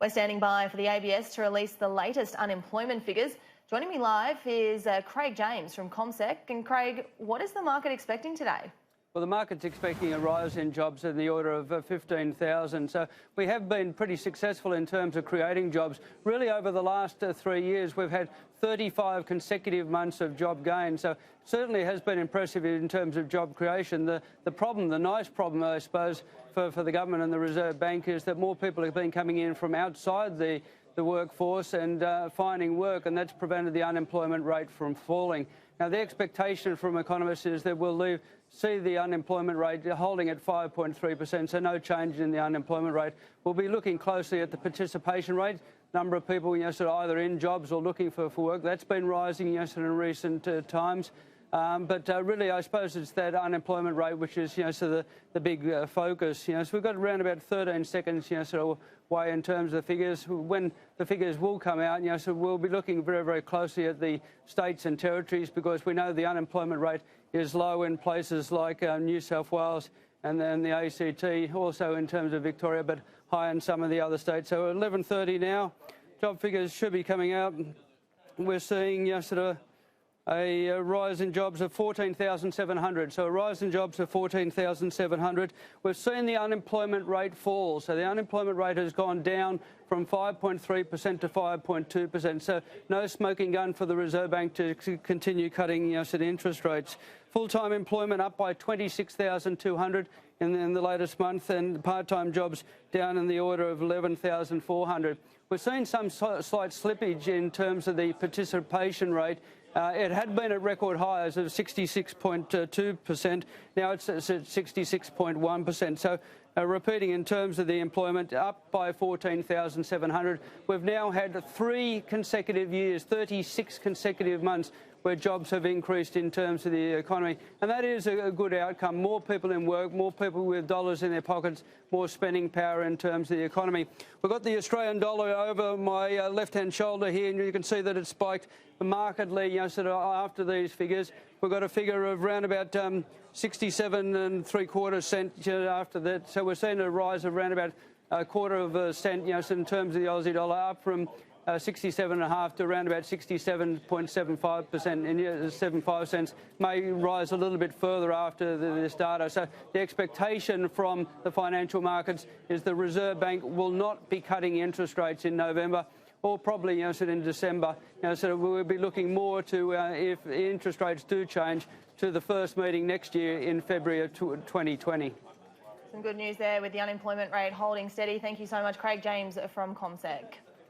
We're standing by for the ABS to release the latest unemployment figures. Joining me live is Craig James from CommSec. And Craig, what is the market expecting today? Well, the market's expecting a rise in jobs in the order of 15,000. So we have been pretty successful in terms of creating jobs. Really, over the last 3 years, we've had 35 consecutive months of job gain. So certainly has been impressive in terms of job creation. The problem, the nice problem, I suppose, for the government and the Reserve Bank is that more people have been coming in from outside the workforce and finding work, and that's prevented the unemployment rate from falling. Now, the expectation from economists is that we'll see the unemployment rate holding at 5.3%, so no change in the unemployment rate. We'll be looking closely at the participation rate, number of people sort of either in jobs or looking for work. That's been rising sort of in recent times. But really, I suppose it's that unemployment rate which is sort of the big focus. So we've got around about 13 seconds sort of way in terms of the figures. When the figures will come out, so we'll be looking very, very closely at the states and territories, because we know the unemployment rate is low in places like New South Wales and then the ACT, also in terms of Victoria, but high in some of the other states. So at 11:30 now, job figures should be coming out. We're seeing sort of a rise in jobs of 14,700. So a rise in jobs of 14,700. We've seen the unemployment rate fall. So the unemployment rate has gone down from 5.3% to 5.2%. So no smoking gun for the Reserve Bank to continue cutting sort of interest rates. Full-time employment up by 26,200 in the latest month, and part-time jobs down in the order of 11,400. We're seeing some slight slippage in terms of the participation rate. It had been at record highs of 66.2%. Now it's at 66.1%. So repeating in terms of the employment, up by 14,700. We've now had 3 consecutive years, 36 consecutive months, where jobs have increased in terms of the economy. And that is a good outcome. More people in work, more people with dollars in their pockets, more spending power in terms of the economy. We've got the Australian dollar over my left-hand shoulder here, and you can see that it's spiked markedly sort of after these figures. We've got a figure of around about 67.75 cents after that. So we're seeing a rise of around about a quarter of a cent in terms of the Aussie dollar, up from 67.5 to around about 67.75%, and 75 cents may rise a little bit further after this data. So the expectation from the financial markets is the Reserve Bank will not be cutting interest rates in November, or probably sort of in December. So we'll be looking more to, if interest rates do change, to the first meeting next year in February of 2020. Some good news there with the unemployment rate holding steady. Thank you so much, Craig James from CommSec.